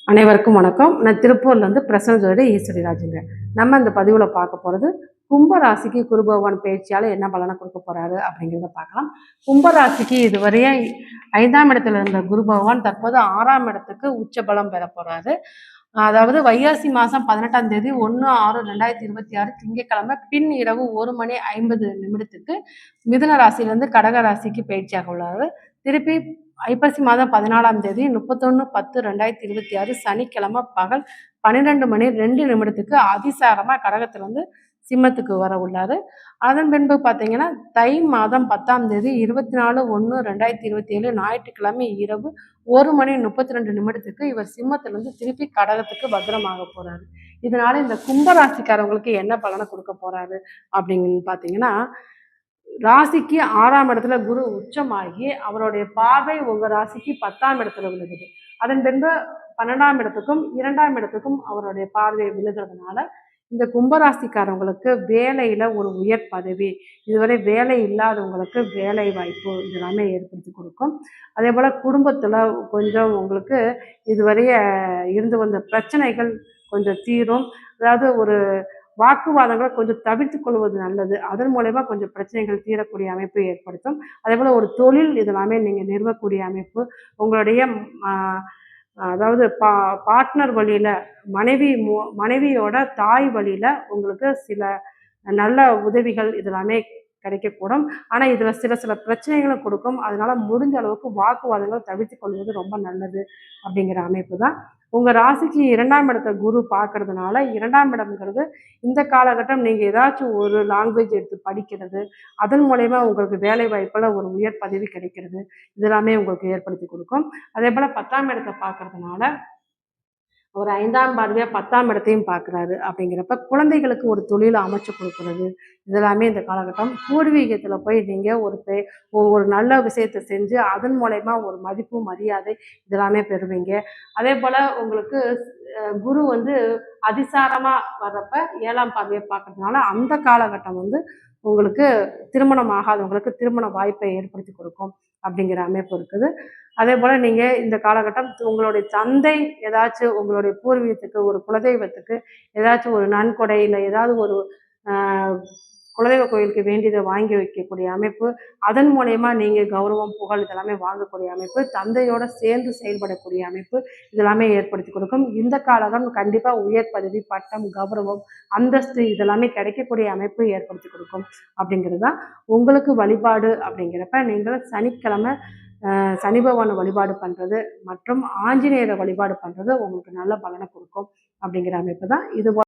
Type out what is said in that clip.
அனைவருக்கும் வணக்கம். நான் திருப்பூர்லேருந்து பிரசன்ன ஜோதிடர் ஈஸ்வரி ராஜுங்க. நம்ம இந்த பதிவில் பார்க்க போகிறது கும்பராசிக்கு குரு பகவான் பயிற்சியால் என்ன பலனை கொடுக்க போகிறாரு அப்படிங்கிறத பார்க்கலாம். கும்பராசிக்கு இதுவரையே 5ஆம் இடத்துல இருந்த குரு பகவான் தற்போது 6ஆம் இடத்துக்கு உச்ச பலம் பெற போகிறாரு. அதாவது வைகாசி மாதம் 18ஆம் தேதி 1/6/2026 திங்கட்கிழமை பின் இரவு 1:50 மிதுன ராசியிலிருந்து கடக ராசிக்கு பயிற்சியாக உள்ளார். திருப்பி ஐப்பசி மாதம் 14ஆம் தேதி 31/10/2026 சனிக்கிழமை பகல் 12:02 அதிசாரமாக கடகத்திலிருந்து சிம்மத்துக்கு வர உள்ளாரு. அதன் பின்பு பார்த்தீங்கன்னா தை மாதம் 10ஆம் தேதி 24/1/2027 ஞாயிற்றுக்கிழமை இரவு 1:32 இவர் சிம்மத்திலிருந்து திருப்பி கடகத்துக்கு பத்திரமாக போறாரு. இதனால இந்த கும்பராசிக்காரவங்களுக்கு என்ன பலனை கொடுக்க போறாரு அப்படின்னு பார்த்தீங்கன்னா, ராசிக்கு 6ஆம் இடத்துல குரு உச்சமாகி அவருடைய பார்வை உங்க ராசிக்கு 10ஆம் இடத்துல விழுகுது. அதன் பின்பு 12ஆம் இடத்துக்கும் 2ஆம் இடத்துக்கும் அவருடைய பார்வை விழுகிறதுனால இந்த கும்பராசிக்காரவங்களுக்கு வேலையில ஒரு உயர் பதவி, இதுவரை வேலை இல்லாதவங்களுக்கு வேலை வாய்ப்பு இதெல்லாமே ஏற்படுத்தி கொடுக்கும். அதே போல குடும்பத்துல கொஞ்சம் உங்களுக்கு இதுவரைய இருந்து வந்த பிரச்சனைகள் கொஞ்சம் தீரும். அதாவது ஒரு வாக்குவாதங்களை கொஞ்சம் தவிர்த்து கொள்வது நல்லது. அதன் மூலயமா கொஞ்சம் பிரச்சனைகள் தீரக்கூடிய அமைப்பு ஏற்படுத்தும். அதே போல ஒரு தொழில் இதெல்லாமே நீங்கள் நிறுவக்கூடிய அமைப்பு, உங்களுடைய அதாவது பார்ட்னர் வழியில் மனைவியோட தாய் வழியில் உங்களுக்கு சில நல்ல உதவிகள் இதெல்லாமே கிடைக்கக்கூடும். ஆனால் இதில் சில பிரச்சனைகளும் கொடுக்கும். அதனால முடிஞ்ச அளவுக்கு வாக்குவாதங்கள் தவிர்த்து கொள்வது ரொம்ப நல்லது அப்படிங்கிற அமைப்பு தான். உங்கள் ராசிக்கு 2ஆம் இடத்தை குரு பார்க்கறதுனால 2ஆம் இடம்ங்கிறது இந்த காலகட்டம் நீங்கள் ஏதாச்சும் ஒரு லாங்குவேஜ் எடுத்து படிக்கிறது, அதன் மூலயமா உங்களுக்கு வேலை வாய்ப்பில் ஒரு உயர் பதவி கிடைக்கிறது, இதெல்லாமே உங்களுக்கு ஏற்படுத்தி கொடுக்கும். அதே போல் 10ஆம் இடத்தை பார்க்கறதுனால ஒரு 5ஆம் பார்வையாக 10ஆம் இடத்தையும் பார்க்குறாரு. அப்படிங்கிறப்ப குழந்தைகளுக்கு ஒரு தொழிலை அமைச்சு கொடுக்குறது இதெல்லாமே இந்த காலகட்டம். பூர்வீகத்தில் போய் நீங்கள் ஒரு நல்ல விஷயத்தை செஞ்சு அதன் மூலயமா ஒரு மதிப்பு மரியாதை இதெல்லாமே பெறுவீங்க. அதே போல் உங்களுக்கு குரு அதிசாரமாக வர்றப்ப 7ஆம் பார்வையை பார்க்கறதுனால அந்த காலகட்டம் உங்களுக்கு திருமணம் ஆகாதவங்களுக்கு திருமண வாய்ப்பை ஏற்படுத்தி கொடுக்கும் அப்படிங்கிற அமைப்பு இருக்குது. அதே போல் நீங்கள் இந்த காலகட்டம் உங்களுடைய தந்தை ஏதாச்சும் உங்களுடைய பூர்வீகத்துக்கு ஒரு குலதெய்வத்துக்கு ஏதாச்சும் ஒரு நன்கொடை இல்லை ஏதாவது ஒரு குலதெய்வ கோயிலுக்கு வேண்டியதை வாங்கி வைக்கக்கூடிய அமைப்பு, அதன் மூலயமா நீங்கள் கௌரவம் புகழ் இதெல்லாமே வாங்கக்கூடிய அமைப்பு, தந்தையோடு சேர்ந்து செயல்படக்கூடிய அமைப்பு இதெல்லாமே ஏற்படுத்தி கொடுக்கும். இந்த காலகம் கண்டிப்பாக உயர் பதவி, பட்டம், கௌரவம், அந்தஸ்து இதெல்லாமே கிடைக்கக்கூடிய அமைப்பு ஏற்படுத்தி கொடுக்கும் அப்படிங்கிறது தான். உங்களுக்கு வழிபாடு அப்படிங்கிறப்ப நீங்கள் சனிக்கிழமை சனி பகவானை வழிபாடு பண்ணுறது மற்றும் ஆஞ்சநேயரை வழிபாடு பண்ணுறது உங்களுக்கு நல்ல பலனை கொடுக்கும் அப்படிங்கிற அமைப்பு தான். இது